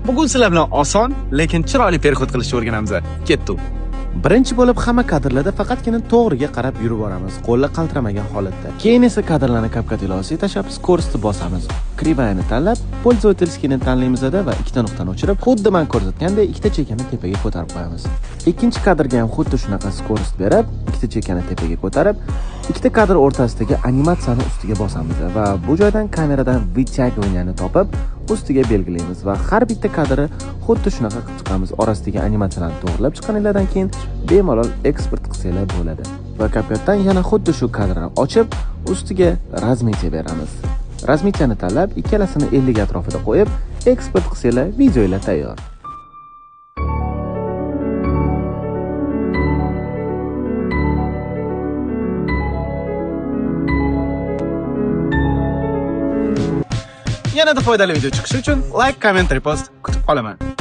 Bugun sizlar bilan oson, lekin chiroyli perxod qilishni o'rganamiz. Ketdik. Birinchi bo'lib hamma kadrlarda faqatgina to'g'riga qarab yurib boramiz, qo'llar qaltiramagan holatda. Keyin esa kadrlarni CapCut ilojasiga tashab, skoroustni bosamiz. Krivayani tanlab, pользовательскийni tanlaymiz-da va ikkita nuqtani o'chirib, xuddi men ko'rsatgandek ikkita chekani tepaga ko'tarib qo'yamiz. Ikkinchi kadrga ham xuddi shunaqa skoroust berib, ikkita chekani tepaga ko'tarib, ikkita kadr o'rtasidagi animatsiyani ustiga bosamiz va bu joydan kameradan вытягиваниeni topib, ustiga belgilaymiz va har bitta kadrni xuddi shunaqa qilib chiqamiz. Orasidagi animatsiyalarni to'g'rilab chiqqaninglardan keyin bemalol eksport qilsanglar bo'ladi. Va CapCutdan yana xuddi shu kadrni ochib, ustiga razmetiya beramiz. Razmetiyani tanlab, ikkalasini 50 ga atrofida qo'yib, eksport qilsanglar videolar tayyor. Yanada foydali video chiqishi uchun like, comment, repost kutib qolaman.